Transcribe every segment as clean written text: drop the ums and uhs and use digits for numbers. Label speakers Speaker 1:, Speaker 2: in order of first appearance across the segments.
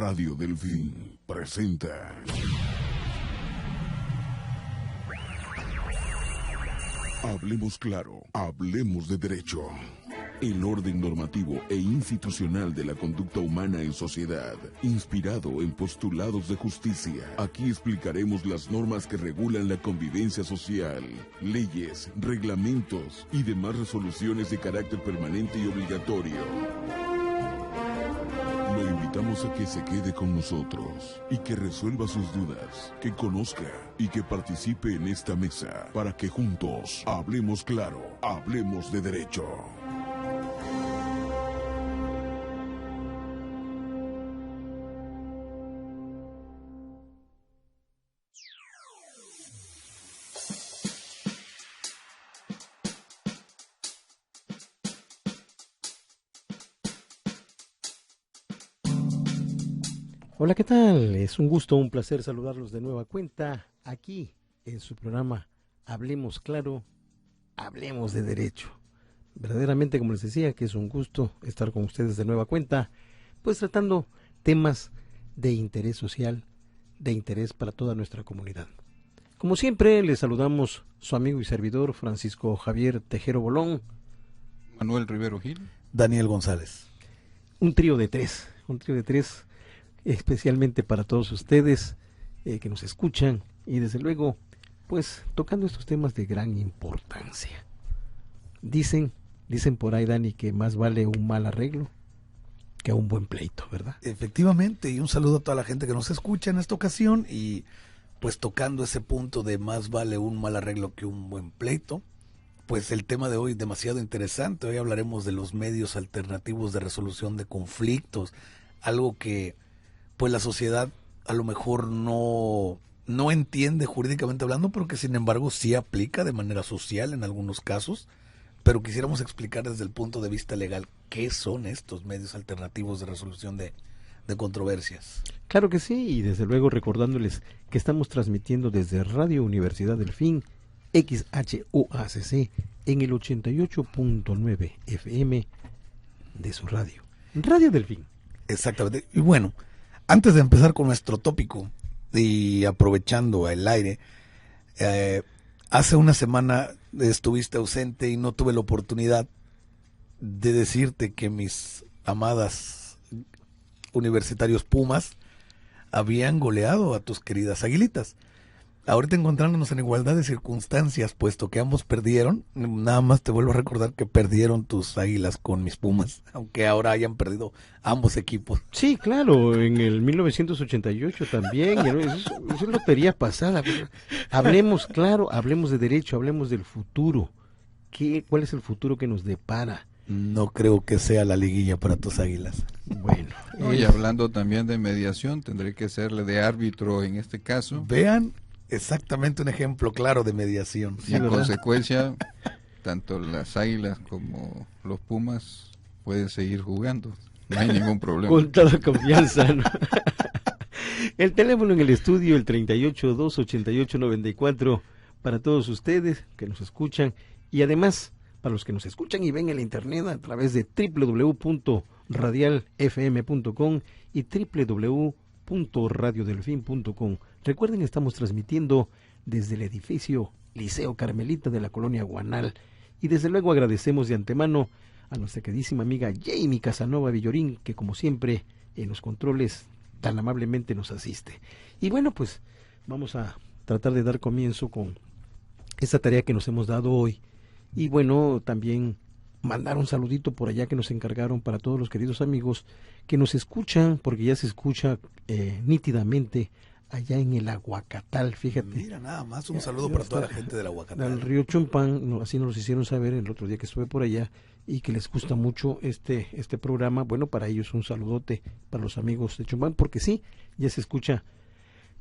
Speaker 1: Radio Delfín presenta Hablemos claro, hablemos de derecho. El orden normativo e institucional de la conducta humana en sociedad, inspirado en postulados de justicia. Aquí explicaremos las normas que regulan la convivencia social, leyes, reglamentos y demás resoluciones de carácter permanente y obligatorio. Lo invitamos a que se quede con nosotros y que resuelva sus dudas, que conozca y que participe en esta mesa para que juntos hablemos claro, hablemos de derecho.
Speaker 2: Hola, ¿qué tal? Es un gusto, un placer saludarlos de nueva cuenta aquí en su programa Hablemos Claro, Hablemos de Derecho. Verdaderamente, como les decía, que es un gusto estar con ustedes de nueva cuenta, pues tratando temas de interés social, de interés para toda nuestra comunidad. Como siempre, les saludamos su amigo y servidor Francisco Javier Tejero Bolón,
Speaker 3: Manuel Rivero Gil,
Speaker 4: Daniel González.
Speaker 2: un trío de tres, especialmente para todos ustedes que nos escuchan y desde luego pues tocando estos temas de gran importancia. Dicen por ahí, Dani, que más vale un mal arreglo que un buen pleito, ¿verdad?
Speaker 4: Efectivamente, y un saludo a toda la gente que nos escucha en esta ocasión y pues tocando ese punto de más vale un mal arreglo que un buen pleito, pues el tema de hoy es demasiado interesante. Hoy hablaremos de los medios alternativos de resolución de conflictos, algo que pues la sociedad a lo mejor no entiende jurídicamente hablando, pero que sin embargo sí aplica de manera social en algunos casos. Pero quisiéramos explicar desde el punto de vista legal qué son estos medios alternativos de resolución de controversias.
Speaker 2: Claro que sí, y desde luego recordándoles que estamos transmitiendo desde Radio Universidad Delfín, XHUACC, en el 88.9 FM de su radio, Radio Delfín.
Speaker 4: Exactamente. Y bueno, antes de empezar con nuestro tópico y aprovechando el aire, hace una semana estuviste ausente y no tuve la oportunidad de decirte que mis amadas universitarios Pumas habían goleado a tus queridas Águilitas. Ahorita encontrándonos en igualdad de circunstancias, puesto que ambos perdieron, nada más te vuelvo a recordar que perdieron tus Águilas con mis Pumas, aunque ahora hayan perdido ambos equipos.
Speaker 2: Sí, claro, en el 1988 también, eso es lotería pasada. Hablemos claro, hablemos de derecho, hablemos del futuro. ¿Cuál es el futuro que nos depara?
Speaker 4: No creo que sea la liguilla para tus Águilas.
Speaker 2: Bueno.
Speaker 3: y hablando también de mediación, tendré que serle de árbitro en este caso.
Speaker 4: Vean exactamente un ejemplo claro de mediación.
Speaker 3: Y en consecuencia, tanto las Águilas como los Pumas pueden seguir jugando. No hay ningún problema.
Speaker 2: Con toda confianza, ¿no? El teléfono en el estudio, el 38-288-94, para todos ustedes que nos escuchan y además para los que nos escuchan y ven en la internet a través de www.radialfm.com y www.radiodelfin.com. Recuerden, estamos transmitiendo desde el edificio Liceo Carmelita de la colonia Guanal y desde luego agradecemos de antemano a nuestra queridísima amiga Jamie Casanova Villorín, que como siempre en los controles tan amablemente nos asiste. Y bueno, pues vamos a tratar de dar comienzo con esta tarea que nos hemos dado hoy y bueno, también mandar un saludito por allá que nos encargaron para todos los queridos amigos que nos escuchan, porque ya se escucha nítidamente allá en el Aguacatal, fíjate.
Speaker 4: Mira, nada más un saludo para toda la gente del Aguacatal.
Speaker 2: Al río Chumpán, así nos los hicieron saber el otro día que estuve por allá y que les gusta mucho este programa. Bueno, para ellos un saludote para los amigos de Chumpán, porque sí, ya se escucha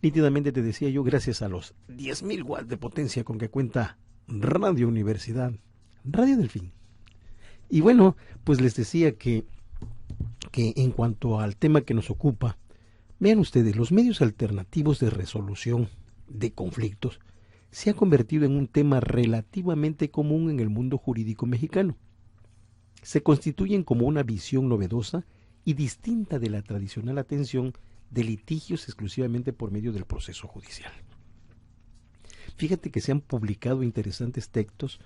Speaker 2: nítidamente, te decía yo, gracias a los 10,000 watts de potencia con que cuenta Radio Universidad, Radio Delfín. Y bueno, pues les decía que en cuanto al tema que nos ocupa, vean ustedes, los medios alternativos de resolución de conflictos se ha convertido en un tema relativamente común en el mundo jurídico mexicano. Se constituyen como una visión novedosa y distinta de la tradicional atención de litigios exclusivamente por medio del proceso judicial. Fíjate que se han publicado interesantes textos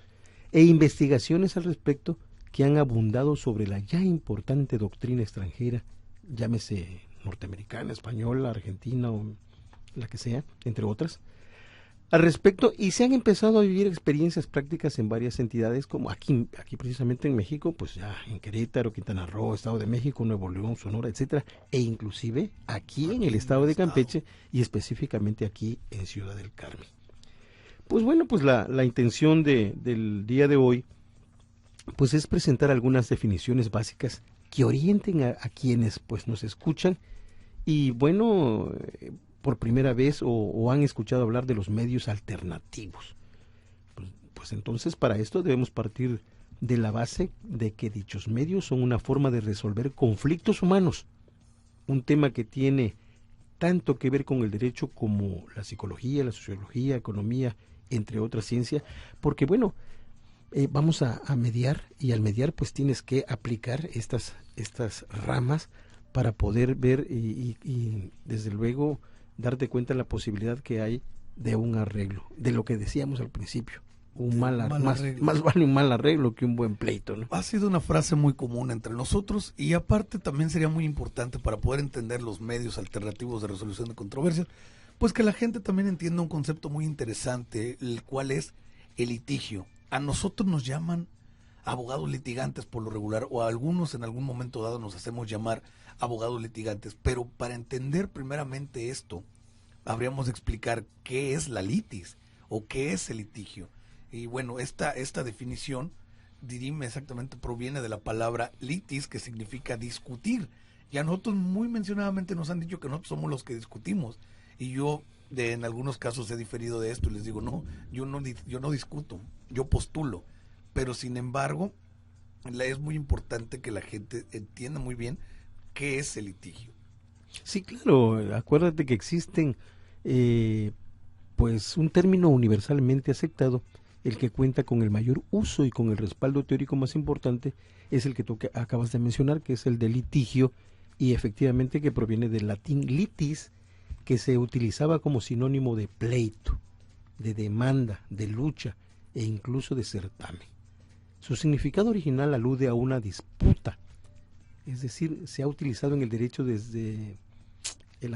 Speaker 2: e investigaciones al respecto que han abundado sobre la ya importante doctrina extranjera, llámese norteamericana, española, argentina o la que sea, entre otras, al respecto, y se han empezado a vivir experiencias prácticas en varias entidades, como aquí precisamente en México, pues ya en Querétaro, Quintana Roo, Estado de México, Nuevo León, Sonora, etcétera, e inclusive aquí en el estado de Campeche y específicamente aquí en Ciudad del Carmen. Pues bueno, pues la intención del día de hoy pues es presentar algunas definiciones básicas que orienten a quienes pues nos escuchan y bueno, por primera vez o han escuchado hablar de los medios alternativos. Pues entonces para esto debemos partir de la base de que dichos medios son una forma de resolver conflictos humanos, un tema que tiene tanto que ver con el derecho como la psicología, la sociología, economía, entre otras ciencias, porque bueno, vamos a mediar y al mediar pues tienes que aplicar estas ramas para poder ver y desde luego darte cuenta de la posibilidad que hay de un arreglo, de lo que decíamos al principio, más vale un mal arreglo que un buen pleito, ¿no?
Speaker 4: Ha sido una frase muy común entre nosotros y aparte también sería muy importante para poder entender los medios alternativos de resolución de controversias, pues que la gente también entienda un concepto muy interesante, el cual es el litigio. A nosotros nos llaman abogados litigantes por lo regular, o a algunos en algún momento dado nos hacemos llamar abogados litigantes, pero para entender primeramente esto, habríamos de explicar qué es la litis o qué es el litigio. Y bueno, esta definición, dirime exactamente, proviene de la palabra litis, que significa discutir. Y a nosotros muy mencionadamente nos han dicho que nosotros somos los que discutimos. Y yo en algunos casos he diferido de esto y les digo, no, yo no discuto, yo postulo. Pero sin embargo, es muy importante que la gente entienda muy bien qué es el litigio.
Speaker 2: Sí, claro, acuérdate que existen pues un término universalmente aceptado, el que cuenta con el mayor uso y con el respaldo teórico más importante es el que tú acabas de mencionar, que es el de litigio, y efectivamente que proviene del latín litis, que se utilizaba como sinónimo de pleito, de demanda, de lucha e incluso de certamen. Su significado original alude a una disputa, es decir, se ha utilizado en el derecho desde de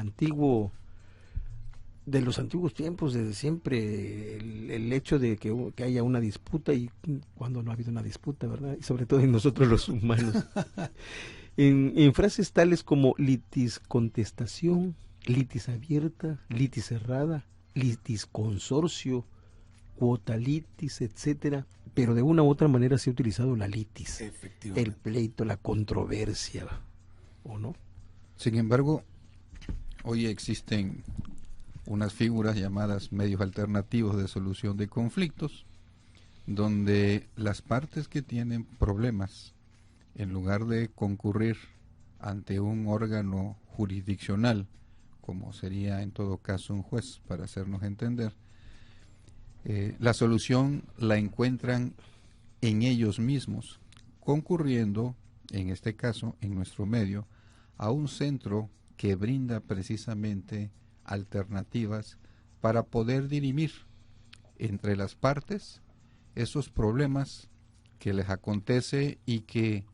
Speaker 2: los antiguos tiempos, desde siempre, el hecho de que haya una disputa y cuando no ha habido una disputa, ¿verdad? Y sobre todo en nosotros los humanos. En frases tales como litis contestación, litis abierta, litis cerrada, litis consorcio, cuota litis, etcétera, pero de una u otra manera se ha utilizado la litis, el pleito, la controversia, ¿o no?
Speaker 3: Sin embargo, hoy existen unas figuras llamadas medios alternativos de solución de conflictos, donde las partes que tienen problemas, en lugar de concurrir ante un órgano jurisdiccional, como sería en todo caso un juez, para hacernos entender, la solución la encuentran en ellos mismos, concurriendo, en este caso, en nuestro medio, a un centro que brinda precisamente alternativas para poder dirimir entre las partes esos problemas que les acontece y que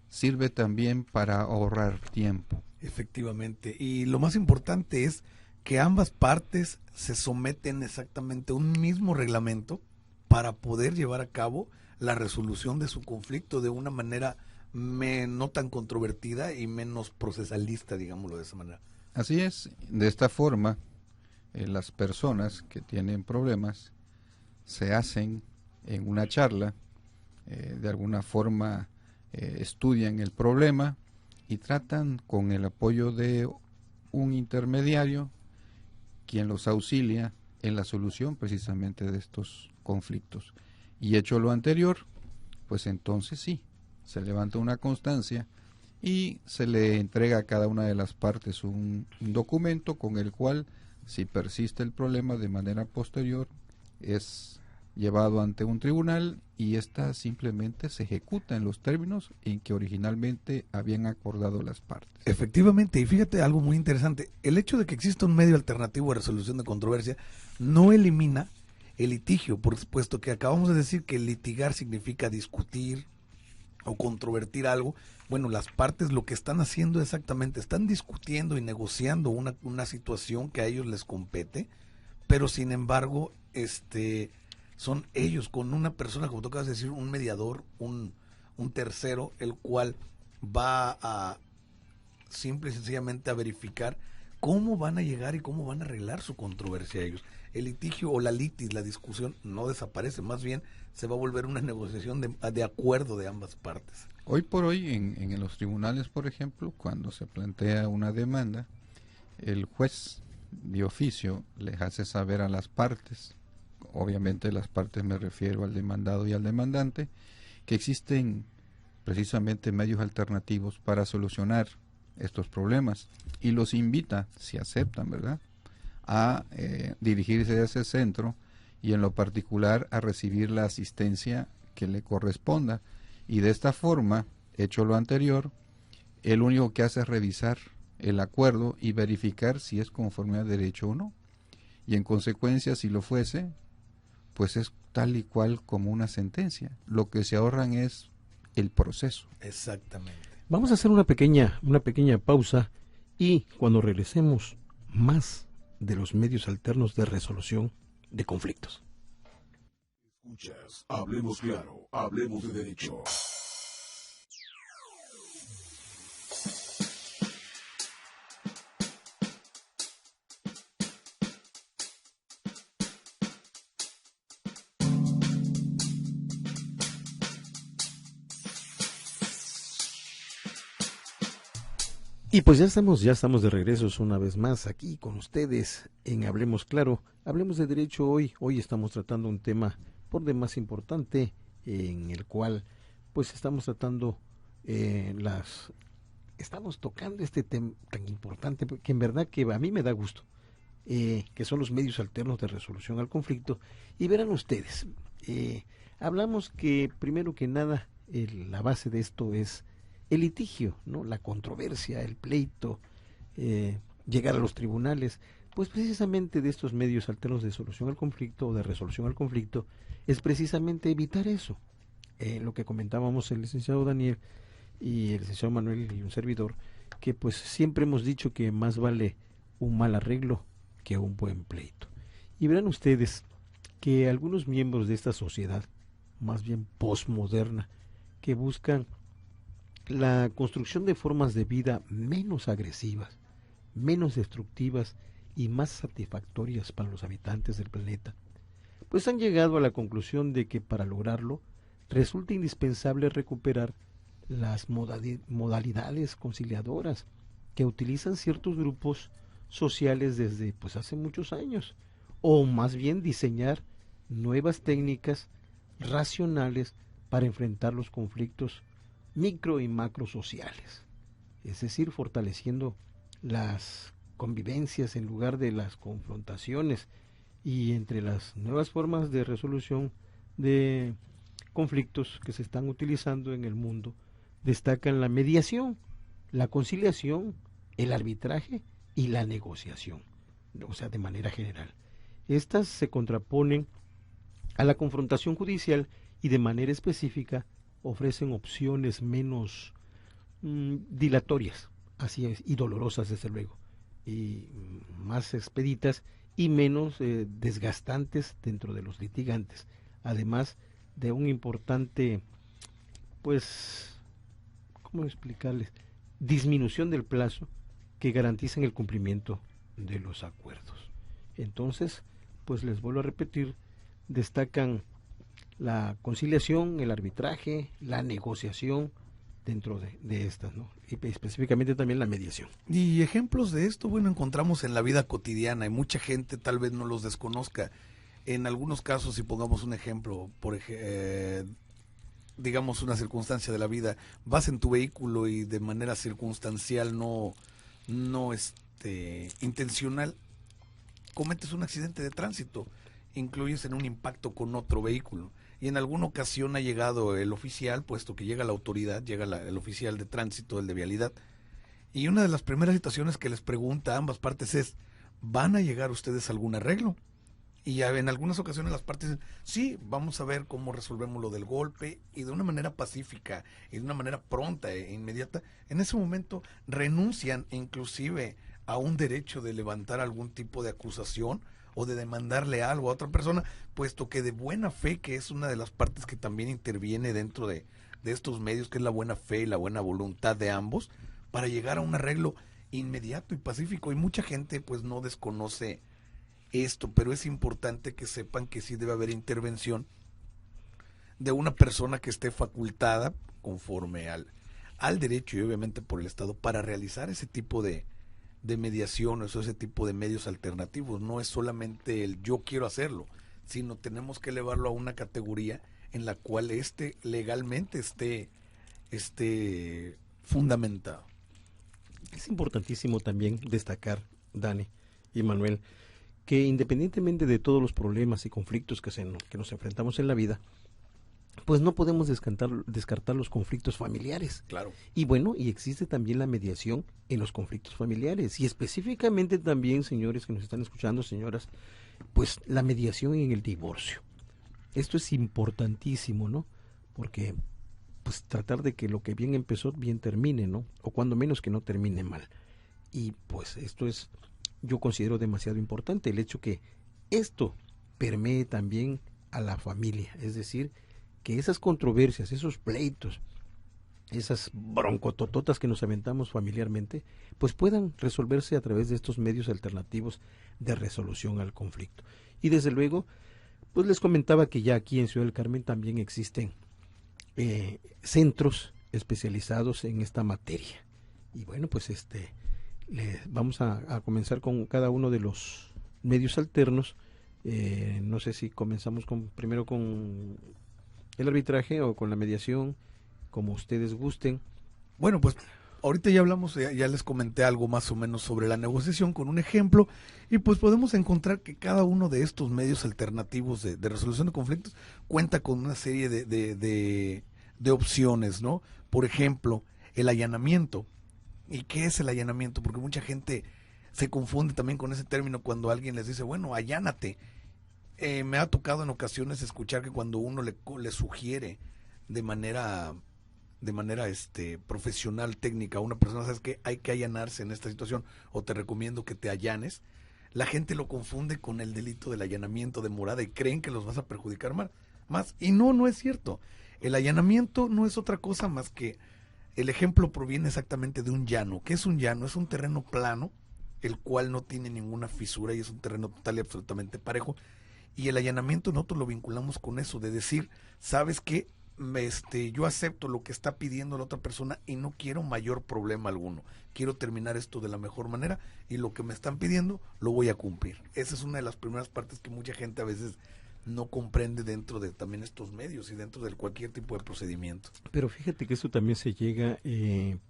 Speaker 3: sirve también para ahorrar tiempo.
Speaker 4: Efectivamente, y lo más importante es que ambas partes se someten exactamente a un mismo reglamento para poder llevar a cabo la resolución de su conflicto de una manera no tan controvertida y menos procesalista, digámoslo de esa manera.
Speaker 3: Así es, de esta forma, las personas que tienen problemas se hacen en una charla, de alguna forma estudian el problema y tratan con el apoyo de un intermediario quien los auxilia en la solución precisamente de estos conflictos. Y hecho lo anterior, pues entonces sí, se levanta una constancia y se le entrega a cada una de las partes un documento con el cual, si persiste el problema de manera posterior, es llevado ante un tribunal y ésta simplemente se ejecuta en los términos en que originalmente habían acordado las partes.
Speaker 4: Efectivamente, y fíjate algo muy interesante, el hecho de que exista un medio alternativo de resolución de controversia no elimina el litigio, por supuesto que acabamos de decir que litigar significa discutir o controvertir algo. Bueno, las partes lo que están haciendo exactamente, están discutiendo y negociando una situación que a ellos les compete, pero sin embargo, son ellos con una persona, como tú acabas de decir, un mediador, un tercero, el cual va a simple y sencillamente a verificar cómo van a llegar y cómo van a arreglar su controversia ellos. El litigio o la litis, la discusión, no desaparece, más bien se va a volver una negociación de acuerdo de ambas partes.
Speaker 3: Hoy por hoy, en los tribunales, por ejemplo, cuando se plantea una demanda, el juez de oficio les hace saber a las partes, obviamente las partes me refiero al demandado y al demandante, que existen precisamente medios alternativos para solucionar estos problemas y los invita, si aceptan, ¿verdad?, a dirigirse a ese centro y en lo particular a recibir la asistencia que le corresponda, y de esta forma, hecho lo anterior, el único que hace es revisar el acuerdo y verificar si es conforme a derecho o no, y en consecuencia, si lo fuese, pues es tal y cual como una sentencia. Lo que se ahorran es el proceso.
Speaker 4: Exactamente.
Speaker 2: Vamos a hacer una pequeña pausa y cuando regresemos, más de los medios alternos de resolución de conflictos.
Speaker 1: Escuchas, hablemos claro, hablemos de derecho.
Speaker 2: Y pues ya estamos de regreso una vez más aquí con ustedes en Hablemos Claro, Hablemos de Derecho hoy. Hoy estamos tratando un tema por demás importante en el cual pues estamos tratando estamos tocando este tema tan importante que en verdad que a mí me da gusto, que son los medios alternos de resolución al conflicto. Y verán ustedes, hablamos que primero que nada la base de esto es el litigio, ¿no? La controversia, el pleito, llegar a los tribunales. Pues precisamente de estos medios alternos de solución al conflicto o de resolución al conflicto es precisamente evitar eso. Lo que comentábamos el licenciado Daniel y el licenciado Manuel y un servidor, que pues siempre hemos dicho que más vale un mal arreglo que un buen pleito. Y verán ustedes que algunos miembros de esta sociedad, más bien posmoderna, que buscan la construcción de formas de vida menos agresivas, menos destructivas y más satisfactorias para los habitantes del planeta, pues han llegado a la conclusión de que para lograrlo resulta indispensable recuperar las modalidades conciliadoras que utilizan ciertos grupos sociales desde pues hace muchos años, o más bien diseñar nuevas técnicas racionales para enfrentar los conflictos micro y macro sociales, es decir, fortaleciendo las convivencias en lugar de las confrontaciones. Y entre las nuevas formas de resolución de conflictos que se están utilizando en el mundo destacan la mediación, la conciliación, el arbitraje y la negociación, o sea, de manera general. Estas se contraponen a la confrontación judicial y de manera específica ofrecen opciones menos dilatorias, así es, y dolorosas desde luego, y más expeditas y menos desgastantes dentro de los litigantes, además de un importante, pues, ¿cómo explicarles?, disminución del plazo que garantizan el cumplimiento de los acuerdos. Entonces, pues les vuelvo a repetir, destacan la conciliación, el arbitraje, la negociación dentro de estas, ¿no? Y específicamente también la mediación.
Speaker 4: Y ejemplos de esto, bueno, encontramos en la vida cotidiana y mucha gente tal vez no los desconozca. En algunos casos, si pongamos un ejemplo, digamos una circunstancia de la vida, vas en tu vehículo y de manera circunstancial, no intencional, cometes un accidente de tránsito incluyes en un impacto con otro vehículo. Y en alguna ocasión ha llegado el oficial, puesto que llega la autoridad, llega el oficial de tránsito, el de vialidad, y una de las primeras situaciones que les pregunta a ambas partes es, ¿van a llegar ustedes a algún arreglo? Y en algunas ocasiones las partes dicen, sí, vamos a ver cómo resolvemos lo del golpe, y de una manera pacífica y de una manera pronta e inmediata. En ese momento renuncian inclusive a un derecho de levantar algún tipo de acusación o de demandarle algo a otra persona, puesto que de buena fe, que es una de las partes que también interviene dentro de estos medios, que es la buena fe y la buena voluntad de ambos, para llegar a un arreglo inmediato y pacífico. Y mucha gente pues no desconoce esto, pero es importante que sepan que sí debe haber intervención de una persona que esté facultada conforme al derecho y obviamente por el Estado para realizar ese tipo de mediaciones o ese tipo de medios alternativos. No es solamente el yo quiero hacerlo, sino tenemos que elevarlo a una categoría en la cual legalmente esté fundamentado.
Speaker 2: Es importantísimo también destacar, Dani y Manuel, que independientemente de todos los problemas y conflictos que nos enfrentamos en la vida, pues no podemos descartar los conflictos familiares.
Speaker 4: Claro.
Speaker 2: Y bueno, y existe también la mediación en los conflictos familiares. Y específicamente también, señores que nos están escuchando, señoras, pues la mediación en el divorcio. Esto es importantísimo, ¿no? Porque pues tratar de que lo que bien empezó, bien termine, ¿no? O cuando menos que no termine mal. Y pues esto es, yo considero demasiado importante, el hecho que esto permee también a la familia. Es decir, que esas controversias, esos pleitos, esas broncotototas que nos aventamos familiarmente, pues puedan resolverse a través de estos medios alternativos de resolución al conflicto. Y desde luego, pues les comentaba que ya aquí en Ciudad del Carmen también existen centros especializados en esta materia. Y bueno, pues vamos a comenzar con cada uno de los medios alternos. No sé si comenzamos primero con el arbitraje o con la mediación, como ustedes gusten.
Speaker 4: Bueno, pues ahorita ya hablamos, ya les comenté algo más o menos sobre la negociación con un ejemplo, y pues podemos encontrar que cada uno de estos medios alternativos de resolución de conflictos cuenta con una serie de opciones, ¿no? Por ejemplo, el allanamiento. ¿Y qué es el allanamiento? Porque mucha gente se confunde también con ese término cuando alguien les dice, bueno, allánate. Me ha tocado en ocasiones escuchar que cuando uno le sugiere de manera profesional, técnica a una persona, sabes que hay que allanarse en esta situación o te recomiendo que te allanes, la gente lo confunde con el delito del allanamiento de morada y creen que los vas a perjudicar más. Y no es cierto. El allanamiento no es otra cosa más que el ejemplo proviene exactamente de un llano. ¿Qué es un llano? Es un terreno plano, el cual no tiene ninguna fisura y es un terreno total y absolutamente parejo. Y el allanamiento nosotros lo vinculamos con eso, de decir, ¿sabes qué? Yo acepto lo que está pidiendo la otra persona y no quiero mayor problema alguno. Quiero terminar esto de la mejor manera y lo que me están pidiendo lo voy a cumplir. Esa es una de las primeras partes que mucha gente a veces no comprende dentro de también estos medios y dentro de cualquier tipo de procedimiento.
Speaker 2: Pero fíjate que eso también se llega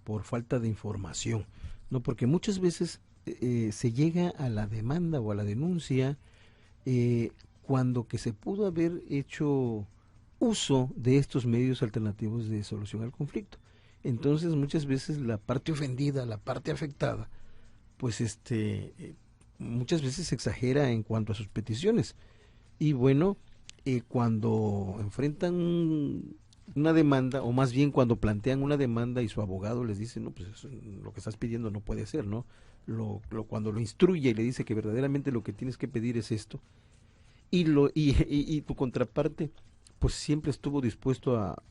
Speaker 2: por falta de información, ¿no? Porque muchas veces se llega a la demanda o a la denuncia cuando que se pudo haber hecho uso de estos medios alternativos de solución al conflicto. Entonces muchas veces la parte ofendida, la parte afectada, pues muchas veces se exagera en cuanto a sus peticiones. Y bueno, cuando enfrentan una demanda, o más bien cuando plantean una demanda y su abogado les dice, no, pues eso, lo que estás pidiendo no puede ser, ¿no? Cuando lo instruye y le dice que verdaderamente lo que tienes que pedir es esto, y tu contraparte pues siempre estuvo dispuesto a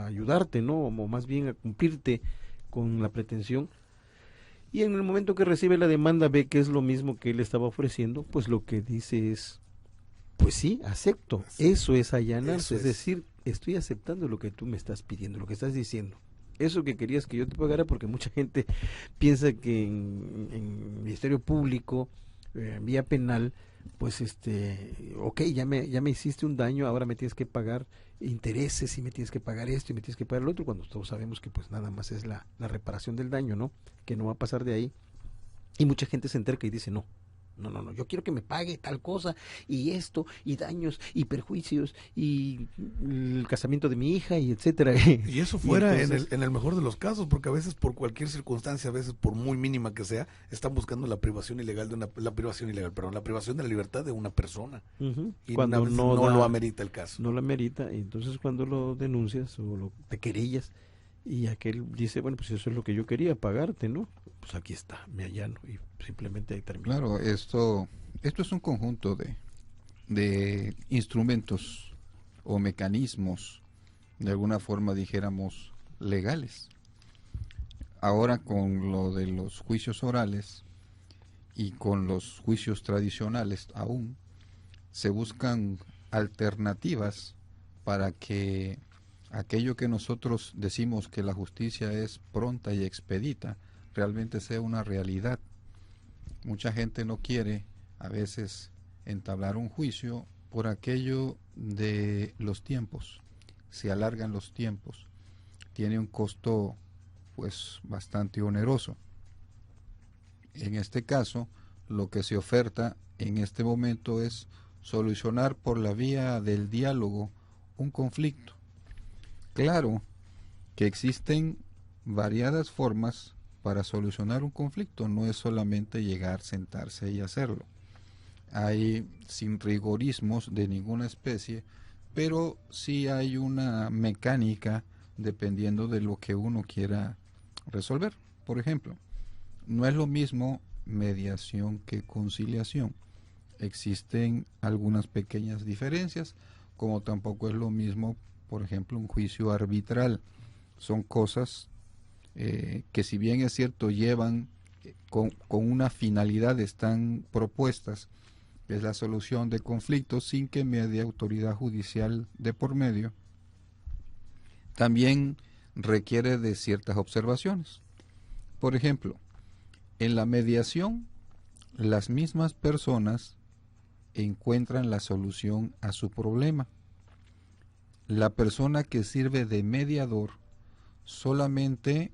Speaker 2: ayudarte, ¿no? O más bien a cumplirte con la pretensión. Y en el momento que recibe la demanda ve que es lo mismo que él estaba ofreciendo, pues lo que dice es, pues sí, acepto. Eso es allanarse, es decir, estoy aceptando lo que tú me estás pidiendo, lo que estás diciendo. Eso que querías que yo te pagara, porque mucha gente piensa que en Ministerio Público, vía penal, pues ok, ya me hiciste un daño, ahora me tienes que pagar intereses y me tienes que pagar esto y me tienes que pagar lo otro, cuando todos sabemos que pues nada más es la reparación del daño, ¿no? Que no va a pasar de ahí. Y mucha gente se entera y dice, no, No, yo quiero que me pague tal cosa, y esto, y daños, y perjuicios, y el casamiento de mi hija, y etcétera.
Speaker 4: Y eso fuera
Speaker 2: entonces,
Speaker 4: en el mejor de los casos, porque a veces por cualquier circunstancia, a veces por muy mínima que sea, están buscando la privación ilegal la privación de la libertad de una persona.
Speaker 2: ujú,
Speaker 4: Y
Speaker 2: cuando
Speaker 4: a veces
Speaker 2: no
Speaker 4: no
Speaker 2: da-
Speaker 4: lo amerita el caso.
Speaker 2: no la merita, y entonces cuando lo denuncias o te querellas, y aquel dice, bueno, pues eso es lo que yo quería, pagarte, ¿no? Pues aquí está, me allano, y simplemente ahí termina.
Speaker 3: Claro, esto es un conjunto de instrumentos o mecanismos, de alguna forma dijéramos, legales. Ahora con lo de los juicios orales y con los juicios tradicionales aún, se buscan alternativas para que aquello que nosotros decimos que la justicia es pronta y expedita, realmente sea una realidad. Mucha gente no quiere a veces entablar un juicio por aquello de los tiempos. Se alargan los tiempos. Tiene un costo pues bastante oneroso. En este caso, lo que se oferta en este momento es solucionar por la vía del diálogo un conflicto. Claro que existen variadas formas para solucionar un conflicto, no es solamente llegar, sentarse y hacerlo. Hay sin rigorismos de ninguna especie, pero sí hay una mecánica dependiendo de lo que uno quiera resolver. Por ejemplo, no es lo mismo mediación que conciliación. Existen algunas pequeñas diferencias, como tampoco es lo mismo, por ejemplo, un juicio arbitral. Son cosas que si bien es cierto llevan con una finalidad, están propuestas, es la solución de conflictos sin que medie autoridad judicial de por medio, también requiere de ciertas observaciones. Por ejemplo, en la mediación, las mismas personas encuentran la solución a su problema. La persona que sirve de mediador solamente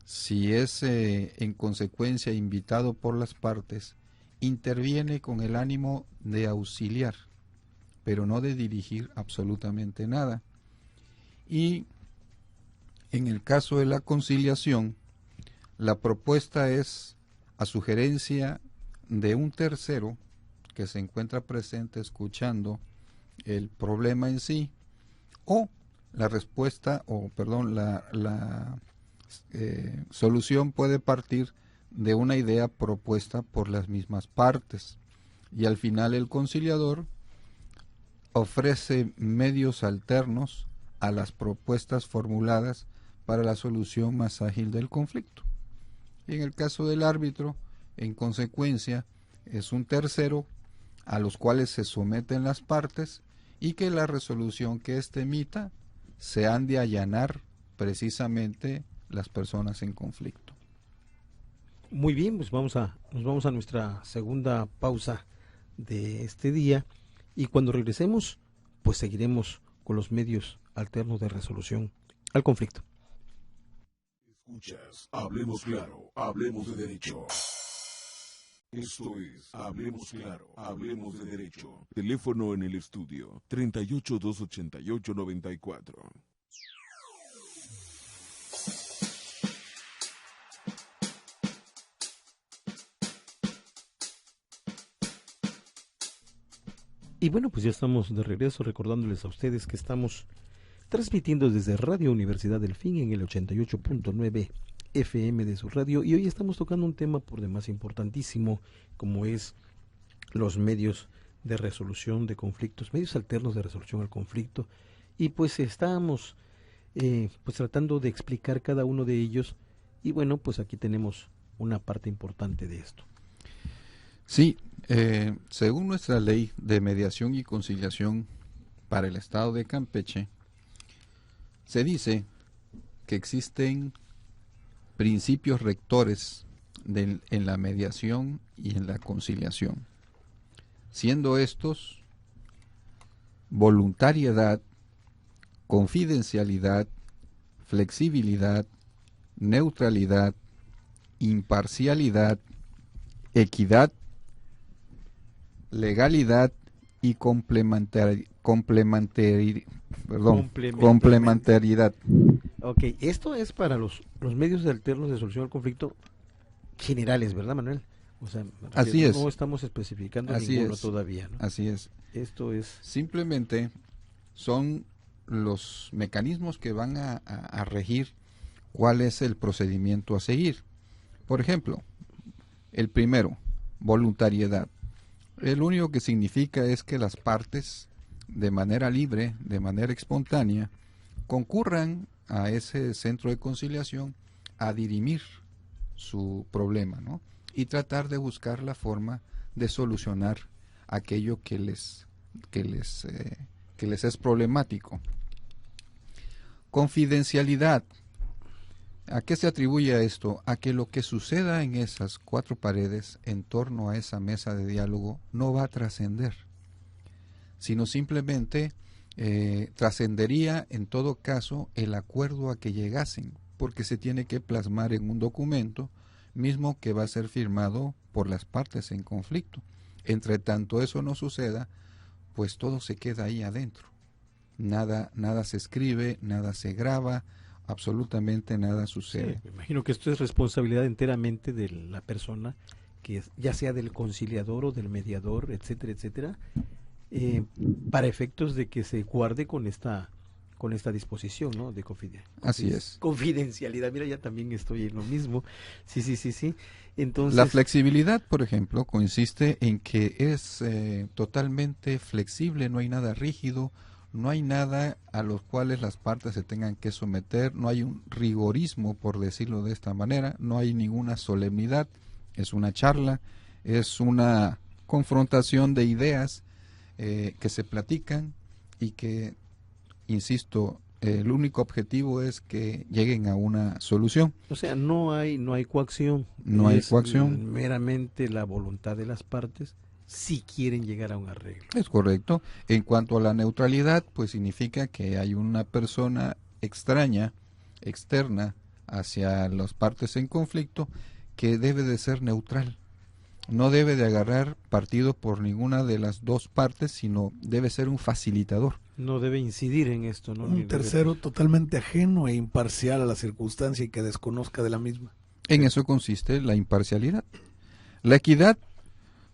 Speaker 3: si es en consecuencia invitado por las partes, interviene con el ánimo de auxiliar, pero no de dirigir absolutamente nada. Y en el caso de la conciliación, la propuesta es a sugerencia de un tercero que se encuentra presente escuchando el problema en sí, o la respuesta, la solución puede partir de una idea propuesta por las mismas partes, y al final el conciliador ofrece medios alternos a las propuestas formuladas para la solución más ágil del conflicto. Y en el caso del árbitro, en consecuencia, es un tercero a los cuales se someten las partes y que la resolución que éste emita se han de allanar precisamente las personas en conflicto.
Speaker 2: Muy bien, pues nos vamos a nuestra segunda pausa de este día, y cuando regresemos, pues seguiremos con los medios alternos de resolución al conflicto.
Speaker 1: Escuchas, hablemos claro, hablemos de derecho. Esto es Hablemos Claro, Hablemos de Derecho. Teléfono en el estudio 38-288-94.
Speaker 2: Y bueno, pues ya estamos de regreso, recordándoles a ustedes que estamos transmitiendo desde Radio Universidad del Fin en el 88.9 FM de su radio, y hoy estamos tocando un tema por demás importantísimo, como es los medios de resolución de conflictos, medios alternos de resolución al conflicto, y pues estábamos pues tratando de explicar cada uno de ellos, y bueno, pues aquí tenemos una parte importante de esto.
Speaker 3: Sí, según nuestra ley de mediación y conciliación para el estado de Campeche, se dice que existen principios rectores en la mediación y en la conciliación, siendo estos voluntariedad, confidencialidad, flexibilidad, neutralidad, imparcialidad, equidad, legalidad y complementariedad.
Speaker 2: Ok, esto es para los medios alternos de solución al conflicto generales, ¿verdad, Manuel? O sea,
Speaker 3: así es.
Speaker 2: No estamos especificando
Speaker 3: así
Speaker 2: ninguno
Speaker 3: es.
Speaker 2: todavía, ¿no?
Speaker 3: Así es.
Speaker 2: Esto es...
Speaker 3: Simplemente son los mecanismos que van a regir cuál es el procedimiento a seguir. Por ejemplo, el primero, voluntariedad. El único que significa es que las partes, de manera libre, de manera espontánea, concurran a ese centro de conciliación a dirimir su problema, ¿no? Y tratar de buscar la forma de solucionar aquello que les es problemático. Confidencialidad. ¿A qué se atribuye a esto? A que lo que suceda en esas cuatro paredes en torno a esa mesa de diálogo no va a trascender, sino simplemente trascendería en todo caso el acuerdo a que llegasen, porque se tiene que plasmar en un documento mismo que va a ser firmado por las partes en conflicto. Entre tanto eso no suceda, pues todo se queda ahí adentro. Nada se escribe, nada se graba, absolutamente nada sucede.
Speaker 2: Sí, me imagino que esto es responsabilidad enteramente de la persona, que ya sea del conciliador o del mediador, etcétera, etcétera, para efectos de que se guarde con esta disposición, ¿no? De
Speaker 3: Así es.
Speaker 2: Confidencialidad. Mira, ya también estoy en lo mismo. Sí. Entonces,
Speaker 3: la flexibilidad, por ejemplo, consiste en que es totalmente flexible, no hay nada rígido, no hay nada a los cuales las partes se tengan que someter, no hay un rigorismo, por decirlo de esta manera, no hay ninguna solemnidad, es una charla, es una confrontación de ideas que se platican y que, insisto, el único objetivo es que lleguen a una solución.
Speaker 2: O sea, no hay coacción.
Speaker 3: No hay coacción.
Speaker 2: Meramente la voluntad de las partes si quieren llegar a un arreglo.
Speaker 3: Es correcto. En cuanto a la neutralidad, pues significa que hay una persona extraña, externa, hacia las partes en conflicto, que debe de ser neutral. No debe de agarrar partido por ninguna de las dos partes, sino debe ser un facilitador.
Speaker 2: No debe incidir en esto, ¿no?
Speaker 4: Un tercero totalmente ajeno e imparcial a la circunstancia y que desconozca de la misma.
Speaker 3: En eso consiste la imparcialidad. La equidad,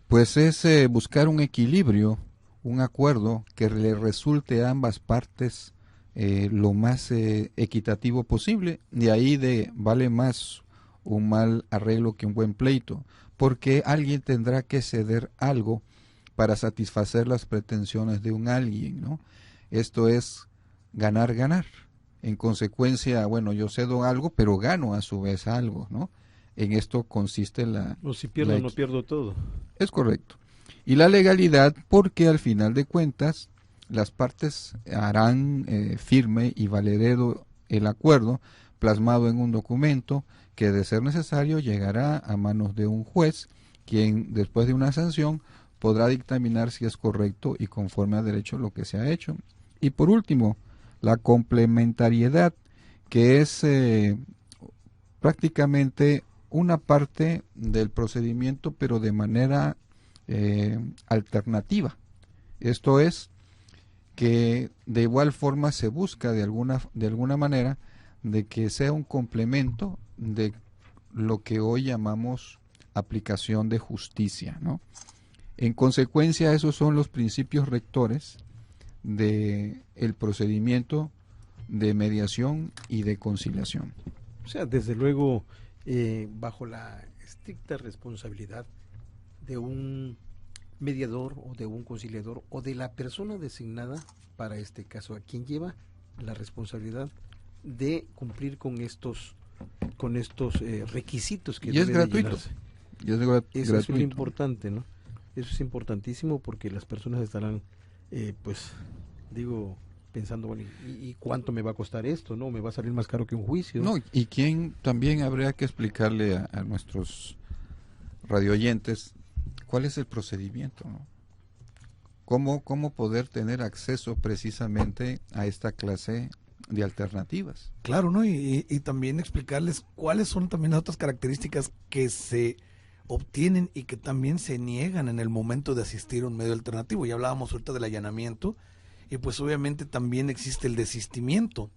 Speaker 3: pues es buscar un equilibrio, un acuerdo que le resulte a ambas partes lo más equitativo posible. De ahí vale más un mal arreglo que un buen pleito, porque alguien tendrá que ceder algo para satisfacer las pretensiones de un alguien, ¿no? Esto es ganar. En consecuencia, bueno, yo cedo algo, pero gano a su vez algo, ¿no? En esto consiste
Speaker 2: o si pierdo, no pierdo todo.
Speaker 3: Es correcto. Y la legalidad, porque al final de cuentas las partes harán firme y valedero el acuerdo plasmado en un documento que, de ser necesario, llegará a manos de un juez, quien después de una sanción podrá dictaminar si es correcto y conforme a derecho lo que se ha hecho. Y por último, la complementariedad, que es prácticamente una parte del procedimiento, pero de manera alternativa. Esto es que de igual forma se busca de alguna manera de que sea un complemento de lo que hoy llamamos aplicación de justicia, ¿no? En consecuencia, esos son los principios rectores de el procedimiento de mediación y de conciliación.
Speaker 2: O sea, desde luego, bajo la estricta responsabilidad de un mediador o de un conciliador o de la persona designada para este caso, a quien lleva la responsabilidad de cumplir con estos requisitos que
Speaker 3: y es gratuito.
Speaker 2: Eso es lo importante, ¿no? Eso es importantísimo porque las personas estarán, pensando, bueno, ¿y cuánto me va a costar esto? ¿No? ¿Me va a salir más caro que un juicio?
Speaker 3: No, y quién también habría que explicarle a nuestros radioyentes cuál es el procedimiento, ¿no? ¿Cómo poder tener acceso precisamente a esta clase de alternativas?
Speaker 4: Claro, ¿no? Y también explicarles cuáles son también las otras características que obtienen y que también se niegan en el momento de asistir a un medio alternativo. Ya hablábamos ahorita del allanamiento, y pues obviamente también existe el desistimiento,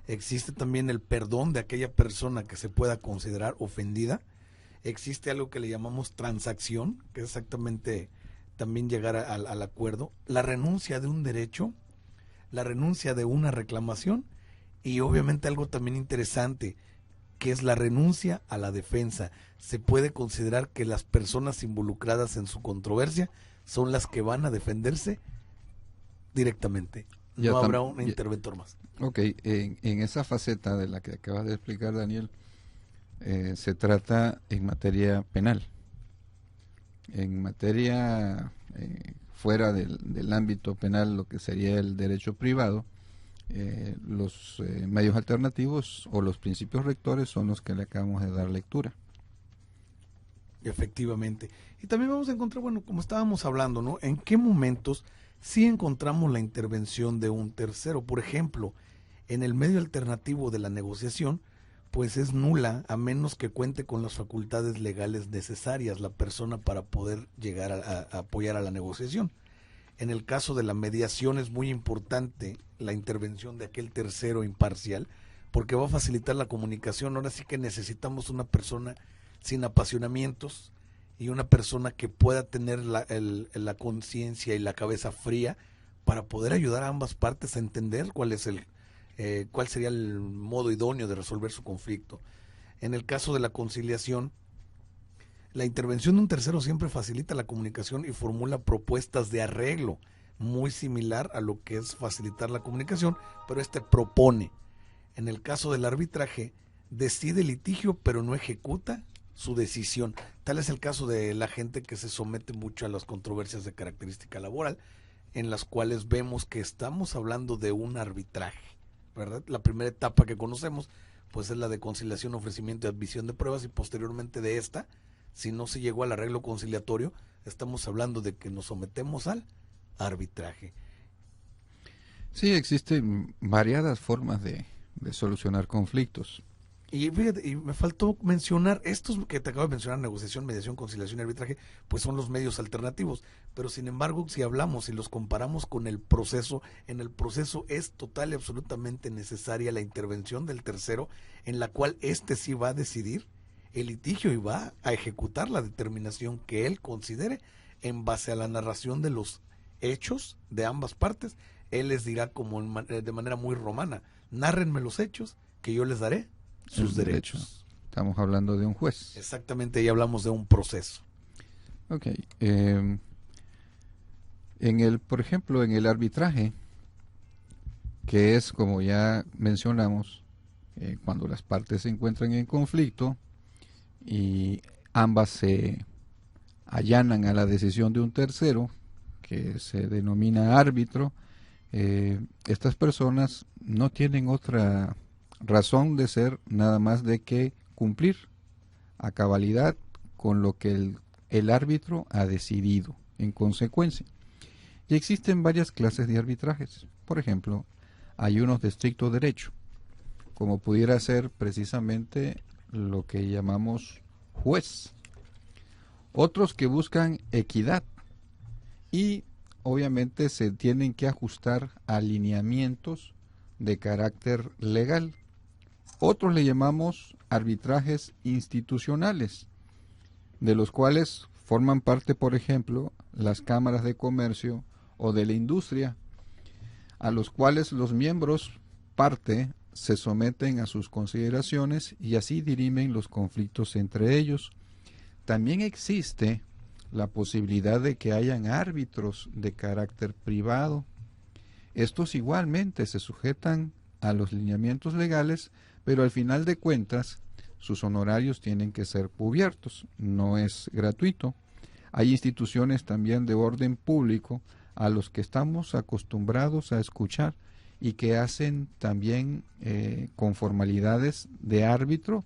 Speaker 4: existe también el perdón de aquella persona que se pueda considerar ofendida, existe algo que le llamamos transacción, que es exactamente también llegar al acuerdo, la renuncia de un derecho, la renuncia de una reclamación, y obviamente algo también interesante, que es la renuncia a la defensa. Se puede considerar que las personas involucradas en su controversia son las que van a defenderse directamente. No habrá un interventor más.
Speaker 3: Ok, en esa faceta de la que acabas de explicar, Daniel, se trata en materia penal. En materia fuera del ámbito penal, lo que sería el derecho privado, los medios alternativos o los principios rectores son los que le acabamos de dar lectura.
Speaker 4: Efectivamente. Y también vamos a encontrar, bueno, como estábamos hablando, ¿no? ¿En qué momentos sí encontramos la intervención de un tercero? Por ejemplo, en el medio alternativo de la negociación, pues es nula a menos que cuente con las facultades legales necesarias la persona para poder llegar a apoyar a la negociación. En el caso de la mediación es muy importante la intervención de aquel tercero imparcial, porque va a facilitar la comunicación. Ahora sí que necesitamos una persona sin apasionamientos y una persona que pueda tener la conciencia y la cabeza fría para poder ayudar a ambas partes a entender cuál sería el modo idóneo de resolver su conflicto. En el caso de la conciliación, la intervención de un tercero siempre facilita la comunicación y formula propuestas de arreglo, muy similar a lo que es facilitar la comunicación, pero propone. En el caso del arbitraje, decide el litigio, pero no ejecuta su decisión. Tal es el caso de la gente que se somete mucho a las controversias de característica laboral, en las cuales vemos que estamos hablando de un arbitraje, ¿verdad? La primera etapa que conocemos, pues es la de conciliación, ofrecimiento y admisión de pruebas, y posteriormente de esta, si no se llegó al arreglo conciliatorio, estamos hablando de que nos sometemos al arbitraje.
Speaker 3: Sí, existen variadas formas de solucionar conflictos.
Speaker 4: Y fíjate, y me faltó mencionar, estos que te acabo de mencionar, negociación, mediación, conciliación y arbitraje, pues son los medios alternativos, pero sin embargo, si hablamos y los comparamos con el proceso, en el proceso es total y absolutamente necesaria la intervención del tercero, en la cual sí va a decidir el litigio y va a ejecutar la determinación que él considere en base a la narración de los hechos de ambas partes. Él les dirá de manera muy romana: nárrenme los hechos que yo les daré sus derechos.
Speaker 3: Estamos hablando de un juez.
Speaker 4: Exactamente, y hablamos de un proceso.
Speaker 3: Ok. Por ejemplo, en el arbitraje, que es, como ya mencionamos, cuando las partes se encuentran en conflicto y ambas se allanan a la decisión de un tercero, que se denomina árbitro, estas personas no tienen otra razón de ser nada más de que cumplir a cabalidad con lo que el árbitro ha decidido en consecuencia. Y existen varias clases de arbitrajes. Por ejemplo, hay unos de estricto derecho, como pudiera ser precisamente lo que llamamos juez. Otros que buscan equidad y obviamente se tienen que ajustar a lineamientos de carácter legal. Otros le llamamos arbitrajes institucionales, de los cuales forman parte, por ejemplo, las cámaras de comercio o de la industria, a los cuales los miembros parte se someten a sus consideraciones y así dirimen los conflictos entre ellos. También existe la posibilidad de que hayan árbitros de carácter privado. Estos igualmente se sujetan a los lineamientos legales, pero al final de cuentas sus honorarios tienen que ser cubiertos, no es gratuito. Hay instituciones también de orden público a los que estamos acostumbrados a escuchar y que hacen también con formalidades de árbitro,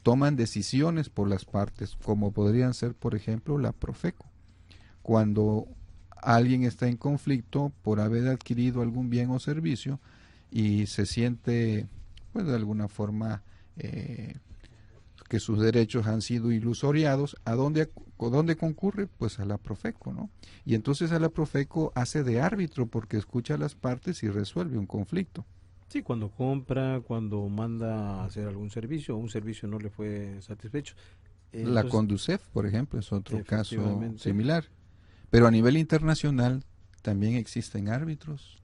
Speaker 3: toman decisiones por las partes, como podrían ser, por ejemplo, la Profeco. Cuando alguien está en conflicto por haber adquirido algún bien o servicio y se siente, pues de alguna forma, que sus derechos han sido ilusoriados, ¿a dónde concurre? Pues a la Profeco, ¿no? Y entonces a la Profeco hace de árbitro porque escucha a las partes y resuelve un conflicto.
Speaker 2: Sí, cuando compra, cuando manda a hacer algún servicio, o un servicio no le fue satisfecho.
Speaker 3: La Conducef, por ejemplo, es otro caso similar.
Speaker 2: Pero
Speaker 3: a nivel internacional también existen árbitros.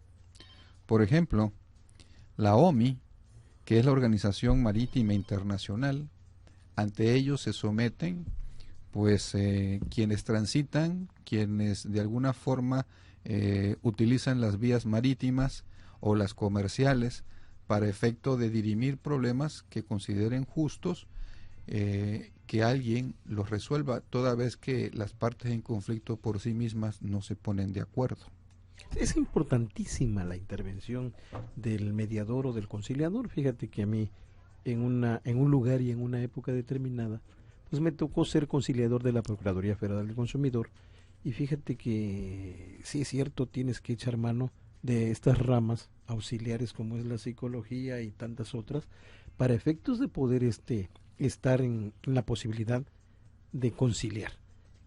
Speaker 3: Por ejemplo, la OMI, que es la Organización Marítima Internacional, ante ellos se someten pues quienes transitan, quienes de alguna forma utilizan las vías marítimas o las comerciales para efecto de dirimir problemas que consideren justos, que alguien los resuelva, toda vez que las partes en conflicto por sí mismas no se ponen de acuerdo.
Speaker 2: Es importantísima la intervención del mediador o del conciliador. Fíjate que a mí en un lugar y en una época determinada, pues me tocó ser conciliador de la Procuraduría Federal del Consumidor, y fíjate que sí es cierto, tienes que echar mano de estas ramas auxiliares como es la psicología y tantas otras, para efectos de poder estar en la posibilidad de conciliar.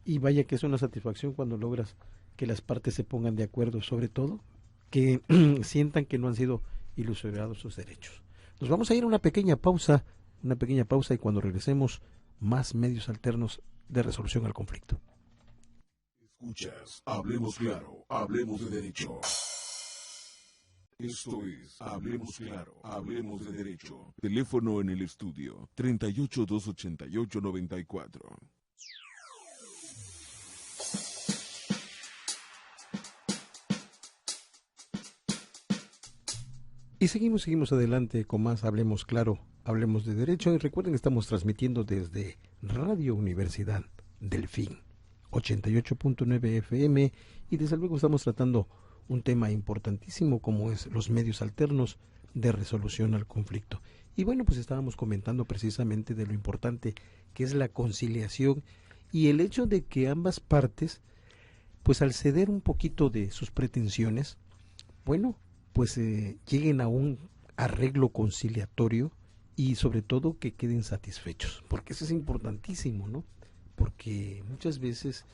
Speaker 2: Y vaya que es una satisfacción cuando logras que las partes se pongan de acuerdo, sobre todo que sientan que no han sido ilusoriados sus derechos. Nos vamos a ir a una pequeña pausa y cuando regresemos, más medios alternos de resolución al conflicto.
Speaker 1: Escuchas, hablemos claro, hablemos de derecho. Esto es Hablemos Claro, Hablemos de Derecho. Teléfono en el estudio 38-288-94.
Speaker 2: Y seguimos adelante con más Hablemos Claro, Hablemos de Derecho. Y recuerden, estamos transmitiendo desde Radio Universidad Delfín 88.9 FM, y desde luego estamos tratando un tema importantísimo como es los medios alternos de resolución al conflicto. Y bueno, pues estábamos comentando precisamente de lo importante que es la conciliación y el hecho de que ambas partes, pues al ceder un poquito de sus pretensiones, bueno, pues lleguen a un arreglo conciliatorio y sobre todo que queden satisfechos, porque eso es importantísimo, ¿no? Porque muchas veces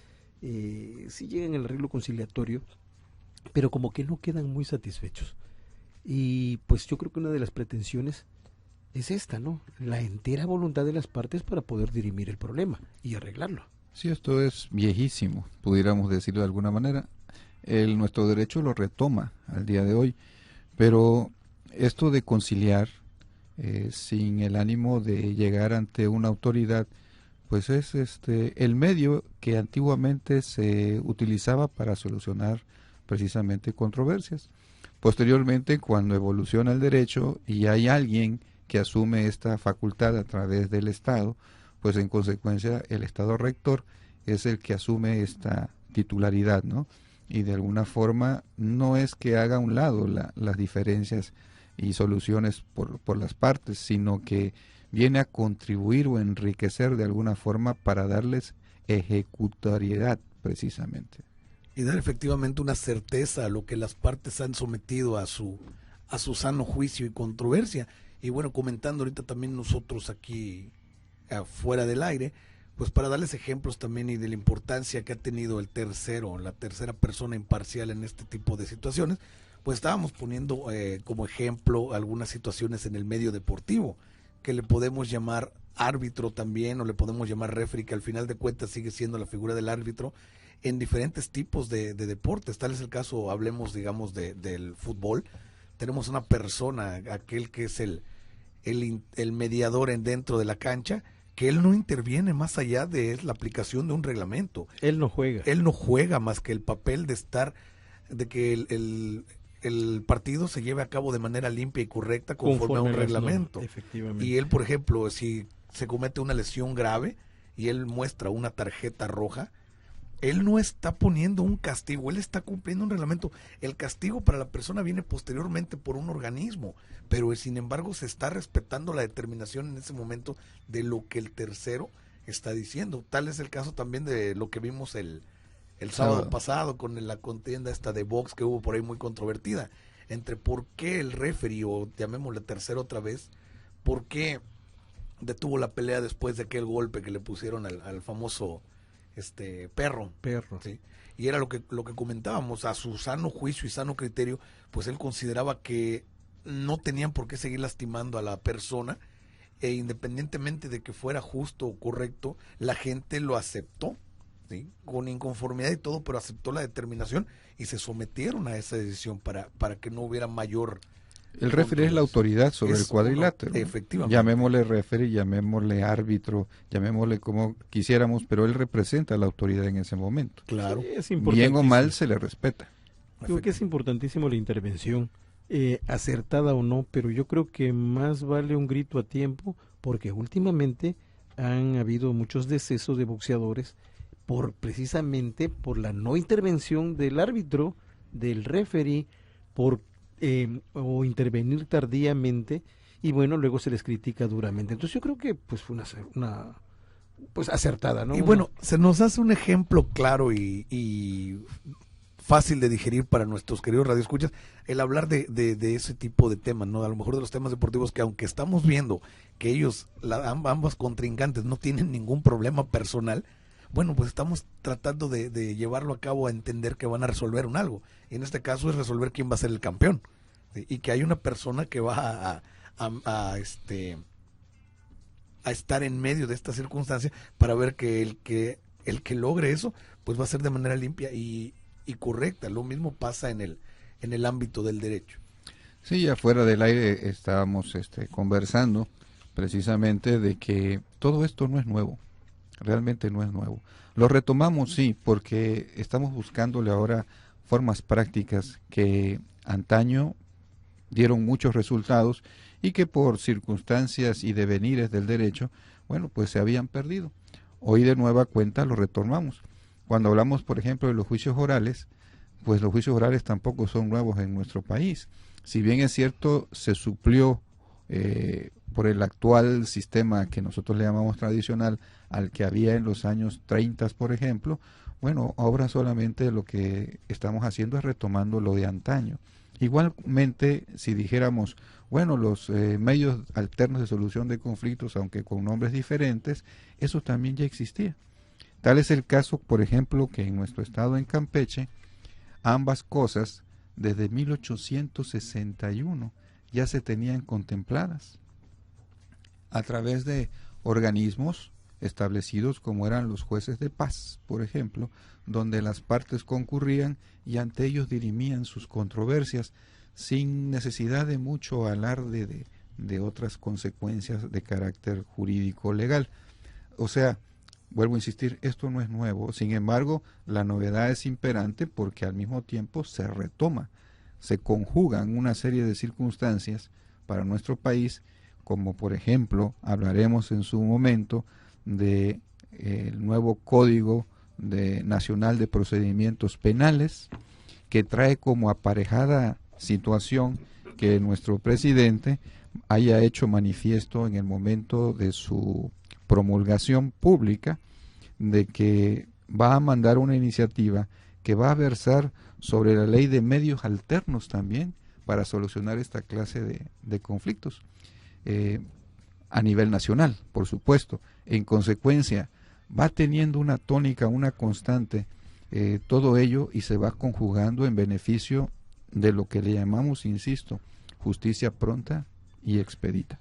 Speaker 2: sí llegan al arreglo conciliatorio, pero como que no quedan muy satisfechos. Y pues yo creo que una de las pretensiones es esta, ¿no? La entera voluntad de las partes para poder dirimir el problema y arreglarlo.
Speaker 3: Sí, esto es viejísimo, pudiéramos decirlo de alguna manera. Nuestro derecho lo retoma al día de hoy, pero esto de conciliar sin el ánimo de llegar ante una autoridad, pues es el medio que antiguamente se utilizaba para solucionar precisamente controversias. Posteriormente, cuando evoluciona el derecho y hay alguien que asume esta facultad a través del Estado, pues en consecuencia el Estado rector es el que asume esta titularidad, ¿no? Y de alguna forma no es que haga a un lado las diferencias y soluciones por las partes, sino que viene a contribuir o enriquecer de alguna forma para darles ejecutoriedad precisamente.
Speaker 4: Y dar efectivamente una certeza a lo que las partes han sometido a su sano juicio y controversia. Y bueno, comentando ahorita también nosotros aquí fuera del aire, pues para darles ejemplos también y de la importancia que ha tenido la tercera persona imparcial en este tipo de situaciones, pues estábamos poniendo como ejemplo algunas situaciones en el medio deportivo, que le podemos llamar árbitro también, o le podemos llamar referee, que al final de cuentas sigue siendo la figura del árbitro en diferentes tipos de deportes. Tal es el caso, hablemos digamos del fútbol. Tenemos una persona, aquel que es el mediador dentro de la cancha, que él no interviene más allá de la aplicación de un reglamento.
Speaker 2: Él no juega.
Speaker 4: Él no juega más que el papel de que el partido se lleve a cabo de manera limpia y correcta conforme a un reglamento.
Speaker 2: Efectivamente.
Speaker 4: Y él, por ejemplo, si se comete una lesión grave y él muestra una tarjeta roja, él no está poniendo un castigo, él está cumpliendo un reglamento. El castigo para la persona viene posteriormente por un organismo, pero sin embargo se está respetando la determinación en ese momento de lo que el tercero está diciendo. Tal es el caso también de lo que vimos el sábado pasado con la contienda esta de box que hubo por ahí muy controvertida, entre por qué el referee, o llamémosle tercero otra vez, por qué detuvo la pelea después de aquel golpe que le pusieron al famoso perro. ¿Sí? Y era lo que comentábamos, a su sano juicio y sano criterio, pues él consideraba que no tenían por qué seguir lastimando a la persona, e independientemente de que fuera justo o correcto, la gente lo aceptó, ¿sí? Con inconformidad y todo, pero aceptó la determinación y se sometieron a esa decisión para que no hubiera mayor...
Speaker 3: El referee es la autoridad sobre el cuadrilátero.
Speaker 4: Efectivamente.
Speaker 3: Llamémosle referee, llamémosle árbitro, llamémosle como quisiéramos, pero él representa a la autoridad en ese momento.
Speaker 4: Claro.
Speaker 2: Sí,
Speaker 3: bien o mal se le respeta.
Speaker 2: Creo que es importantísimo la intervención, acertada o no, pero yo creo que más vale un grito a tiempo, porque últimamente han habido muchos decesos de boxeadores precisamente por la no intervención del árbitro, del referee, o intervenir tardíamente, y bueno, luego se les critica duramente. Entonces yo creo que pues fue una pues acertada, ¿no?
Speaker 4: Y bueno, se nos hace un ejemplo claro y fácil de digerir para nuestros queridos radioescuchas el hablar de ese tipo de temas, ¿no? A lo mejor de los temas deportivos, que aunque estamos viendo que ellos, ambas contrincantes, no tienen ningún problema personal, bueno, pues estamos tratando de llevarlo a cabo, a entender que van a resolver algo. Y en este caso es resolver quién va a ser el campeón, ¿sí? Y que hay una persona que va a estar en medio de esta circunstancia para ver que el que logre eso, pues va a ser de manera limpia y correcta. Lo mismo pasa en el ámbito del derecho.
Speaker 3: Sí, ya fuera del aire estábamos conversando precisamente de que todo esto no es nuevo. Realmente no es nuevo. Lo retomamos, sí, porque estamos buscándole ahora formas prácticas que antaño dieron muchos resultados y que por circunstancias y devenires del derecho, bueno, pues se habían perdido. Hoy de nueva cuenta lo retomamos. Cuando hablamos, por ejemplo, de los juicios orales, pues los juicios orales tampoco son nuevos en nuestro país. Si bien es cierto, se suplió por el actual sistema que nosotros le llamamos tradicional al que había en los años 30, por ejemplo, bueno, ahora solamente lo que estamos haciendo es retomando lo de antaño. Igualmente, si dijéramos, bueno, los medios alternos de solución de conflictos, aunque con nombres diferentes, eso también ya existía. Tal es el caso, por ejemplo, que en nuestro estado, en Campeche, ambas cosas desde 1861 ya se tenían contempladas a través de organismos establecidos como eran los jueces de paz, por ejemplo, donde las partes concurrían y ante ellos dirimían sus controversias sin necesidad de mucho alarde de otras consecuencias de carácter jurídico legal. O sea, vuelvo a insistir, esto no es nuevo, sin embargo, la novedad es imperante porque al mismo tiempo se retoma, se conjugan una serie de circunstancias para nuestro país, como por ejemplo, hablaremos en su momento de el nuevo Código Nacional de Procedimientos Penales, que trae como aparejada situación que nuestro presidente haya hecho manifiesto en el momento de su promulgación pública, de que va a mandar una iniciativa que va a versar sobre la ley de medios alternos también para solucionar esta clase de conflictos a nivel nacional, por supuesto. En consecuencia, va teniendo una tónica, una constante, todo ello, y se va conjugando en beneficio de lo que le llamamos, insisto, justicia pronta y expedita.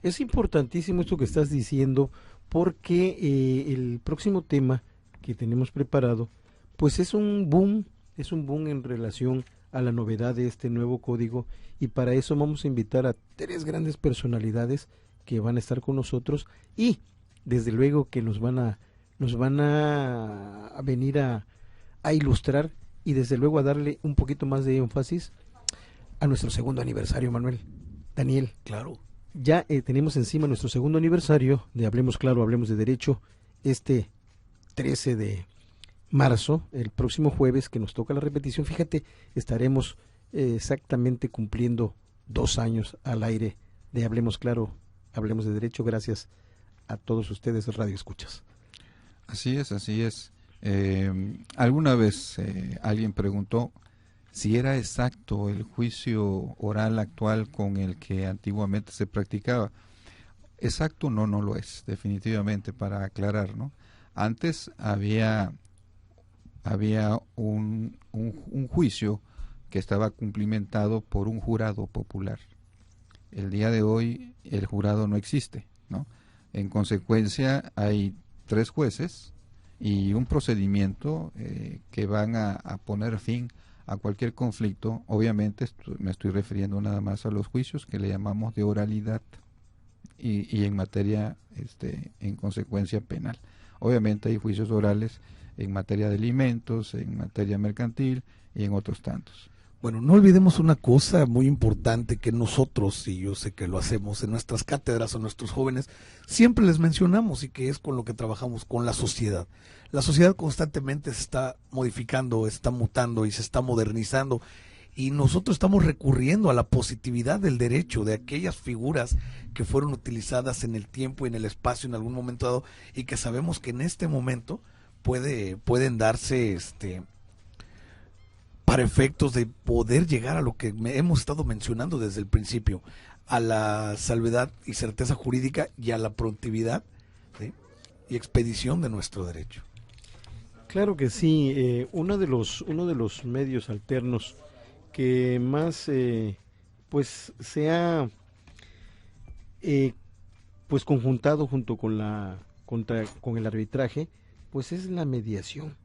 Speaker 2: Es importantísimo esto que estás diciendo, porque el próximo tema que tenemos preparado, pues es un boom en relación a la novedad de este nuevo código, y para eso vamos a invitar a 3 grandes personalidades que van a estar con nosotros y desde luego que nos van a venir a ilustrar y desde luego a darle un poquito más de énfasis a nuestro segundo aniversario, Manuel. Daniel.
Speaker 4: Claro.
Speaker 2: Ya tenemos encima nuestro segundo aniversario de Hablemos Claro, Hablemos de Derecho, este 13 de marzo, el próximo jueves que nos toca la repetición. Fíjate, estaremos exactamente cumpliendo 2 años al aire de Hablemos Claro, Hablemos de Derecho, gracias a todos ustedes, Radio Escuchas.
Speaker 3: Así es, así es. Alguna vez alguien preguntó si era exacto el juicio oral actual con el que antiguamente se practicaba. exacto no lo es, definitivamente, para aclarar, ¿no? Antes había un juicio que estaba cumplimentado por un jurado popular. El día de hoy el jurado no existe, ¿no? En consecuencia hay 3 jueces y un procedimiento que van a poner fin a cualquier conflicto. Obviamente me estoy refiriendo nada más a los juicios que le llamamos de oralidad y en materia, en consecuencia, penal. Obviamente hay juicios orales en materia de alimentos, en materia mercantil y en otros tantos.
Speaker 4: Bueno, no olvidemos una cosa muy importante que nosotros, y yo sé que lo hacemos en nuestras cátedras a nuestros jóvenes, siempre les mencionamos, y que es con lo que trabajamos, con la sociedad. La sociedad constantemente se está modificando, está mutando y se está modernizando, y nosotros estamos recurriendo a la positividad del derecho, de aquellas figuras que fueron utilizadas en el tiempo y en el espacio en algún momento dado, y que sabemos que en este momento pueden darse para efectos de poder llegar a lo que hemos estado mencionando desde el principio, a la salvedad y certeza jurídica y a la prontividad, ¿sí?, y expedición de nuestro derecho.
Speaker 2: Claro que sí. Uno de los medios alternos que más pues se ha pues conjuntado junto con con el arbitraje, pues es la mediación.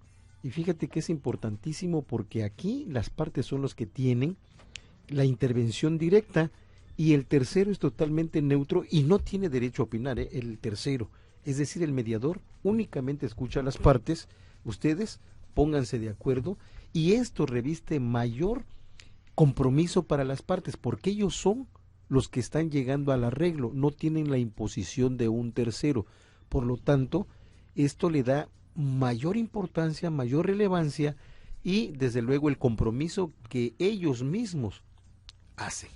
Speaker 2: Y fíjate que es importantísimo, porque aquí las partes son los que tienen la intervención directa, y el tercero es totalmente neutro y no tiene derecho a opinar, el tercero. Es decir, el mediador únicamente escucha a las partes. Ustedes pónganse de acuerdo, y esto reviste mayor compromiso para las partes, porque ellos son los que están llegando al arreglo, no tienen la imposición de un tercero. Por lo tanto, esto le da mayor importancia, mayor relevancia, y desde luego el compromiso que ellos mismos hacen.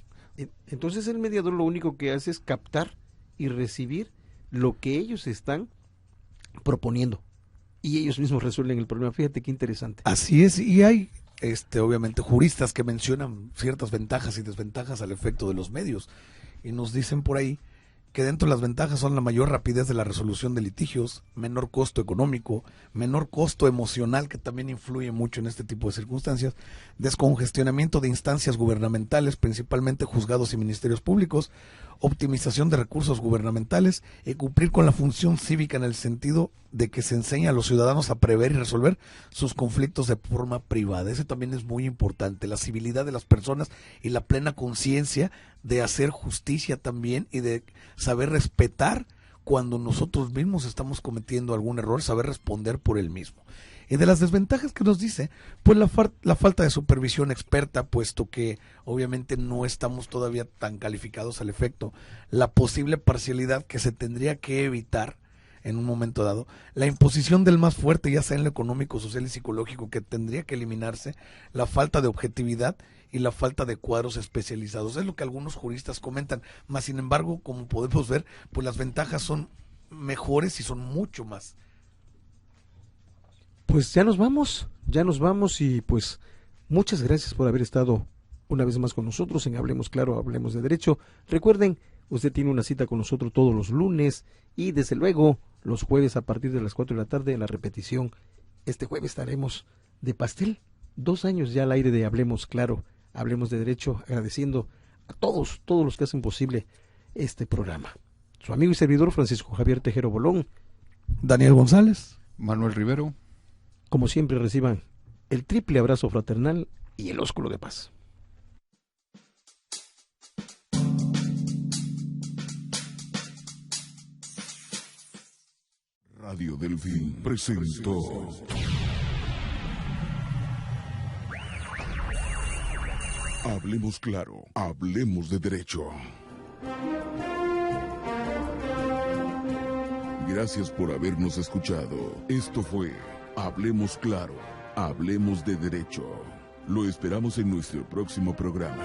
Speaker 2: Entonces el mediador lo único que hace es captar y recibir lo que ellos están proponiendo, y ellos mismos resuelven el problema. Fíjate qué interesante.
Speaker 4: Así es, y hay obviamente juristas que mencionan ciertas ventajas y desventajas al efecto de los medios, y nos dicen por ahí que dentro de las ventajas son la mayor rapidez de la resolución de litigios, menor costo económico, menor costo emocional, que también influye mucho en este tipo de circunstancias, descongestionamiento de instancias gubernamentales, principalmente juzgados y ministerios públicos, optimización de recursos gubernamentales y cumplir con la función cívica en el sentido de que se enseña a los ciudadanos a prever y resolver sus conflictos de forma privada. Ese también es muy importante, la civilidad de las personas y la plena conciencia de hacer justicia también, y de saber respetar cuando nosotros mismos estamos cometiendo algún error, saber responder por él mismo. Y de las desventajas que nos dice, pues la falta de supervisión experta, puesto que obviamente no estamos todavía tan calificados al efecto, la posible parcialidad que se tendría que evitar en un momento dado, la imposición del más fuerte, ya sea en lo económico, social y psicológico, que tendría que eliminarse, la falta de objetividad y la falta de cuadros especializados. Es lo que algunos juristas comentan, más sin embargo, como podemos ver, pues las ventajas son mejores y son mucho más.
Speaker 2: Pues ya nos vamos, y pues muchas gracias por haber estado una vez más con nosotros en Hablemos Claro, Hablemos de Derecho. Recuerden, usted tiene una cita con nosotros todos los lunes, y desde luego los jueves a partir de las 4 de la tarde en la repetición. Este jueves estaremos de pastel, 2 años ya al aire de Hablemos Claro, Hablemos de Derecho, agradeciendo a todos los que hacen posible este programa. Su amigo y servidor Francisco Javier Tejero Bolón,
Speaker 4: Daniel González,
Speaker 3: Manuel Rivero.
Speaker 2: Como siempre, reciban el triple abrazo fraternal y el ósculo de paz.
Speaker 1: Radio Delfín presentó Hablemos Claro, Hablemos de Derecho. Gracias por habernos escuchado. Esto fue Hablemos Claro, Hablemos de Derecho. Lo esperamos en nuestro próximo programa.